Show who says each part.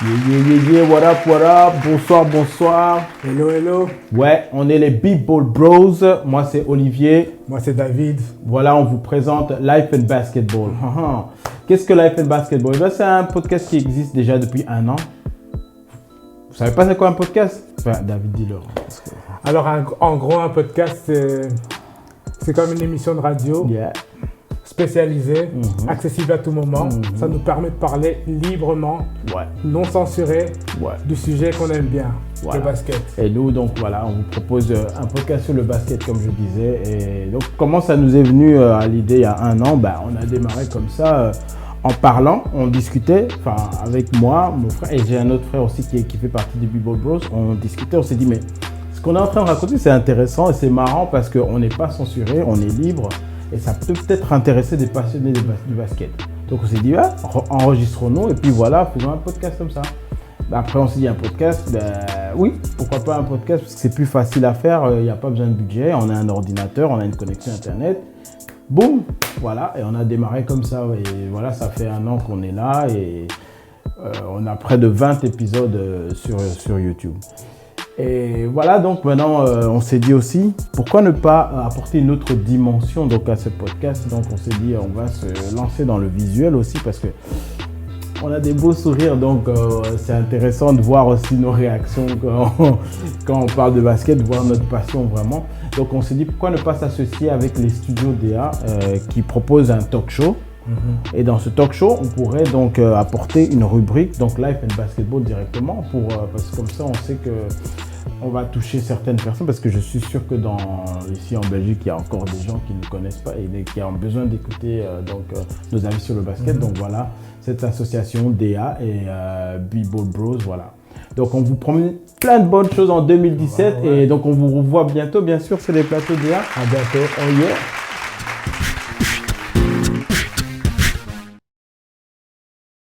Speaker 1: What up, bonsoir.
Speaker 2: Hello.
Speaker 1: Ouais, on est les B-Ball Bros. Moi, c'est Olivier.
Speaker 2: Moi, c'est David.
Speaker 1: Voilà, on vous présente Life and Basketball. Qu'est-ce que Life and Basketball? C'est un podcast qui existe déjà depuis 1 an. Vous savez pas c'est quoi un podcast? Enfin, David, dis-le.
Speaker 2: Alors, en gros, un podcast, c'est comme une émission de radio. Spécialisée, accessible à tout moment. Ça nous permet de parler librement, non censuré, du sujet qu'on aime bien, le basket.
Speaker 1: Et nous, donc voilà, on vous propose un podcast sur le basket, comme je disais. Et donc, comment ça nous est venu à l'idée il y a 1 an? On a démarré comme ça, en parlant, on discutait, avec moi, mon frère, et j'ai un autre frère aussi qui fait partie des B-Ball Bros. On discutait, on s'est dit, mais ce qu'on est en train de raconter, c'est intéressant et c'est marrant parce qu'on n'est pas censuré, on est libre. Et ça peut peut-être intéresser des passionnés du basket. Donc on s'est dit, enregistrons-nous et puis voilà, faisons un podcast comme ça. Après on s'est dit un podcast, oui, pourquoi pas un podcast parce que c'est plus facile à faire, il n'y a pas besoin de budget, on a un ordinateur, on a une connexion internet. Boum, voilà, et on a démarré comme ça. Et voilà, ça fait 1 an qu'on est là et on a près de 20 épisodes sur YouTube. Et voilà, donc maintenant on s'est dit aussi, pourquoi ne pas apporter une autre dimension donc, à ce podcast. Donc on s'est dit, on va se lancer dans le visuel aussi parce que on a des beaux sourires, donc c'est intéressant de voir aussi nos réactions quand on parle de basket, de voir notre passion vraiment. Donc on s'est dit, pourquoi ne pas s'associer avec les studios DA qui proposent un talk show. Et dans ce talk show, on pourrait donc apporter une rubrique, donc Life and Basketball directement, parce que comme ça, on sait qu'on va toucher certaines personnes, parce que je suis sûr que ici en Belgique, il y a encore des gens qui ne connaissent pas et qui ont besoin d'écouter nos avis sur le basket. Donc voilà, cette association DA et B-Ball Bros, voilà. Donc on vous promet plein de bonnes choses en 2017 et donc on vous revoit bientôt, bien sûr, sur les plateaux DA.
Speaker 2: À bientôt.
Speaker 1: Oh yeah.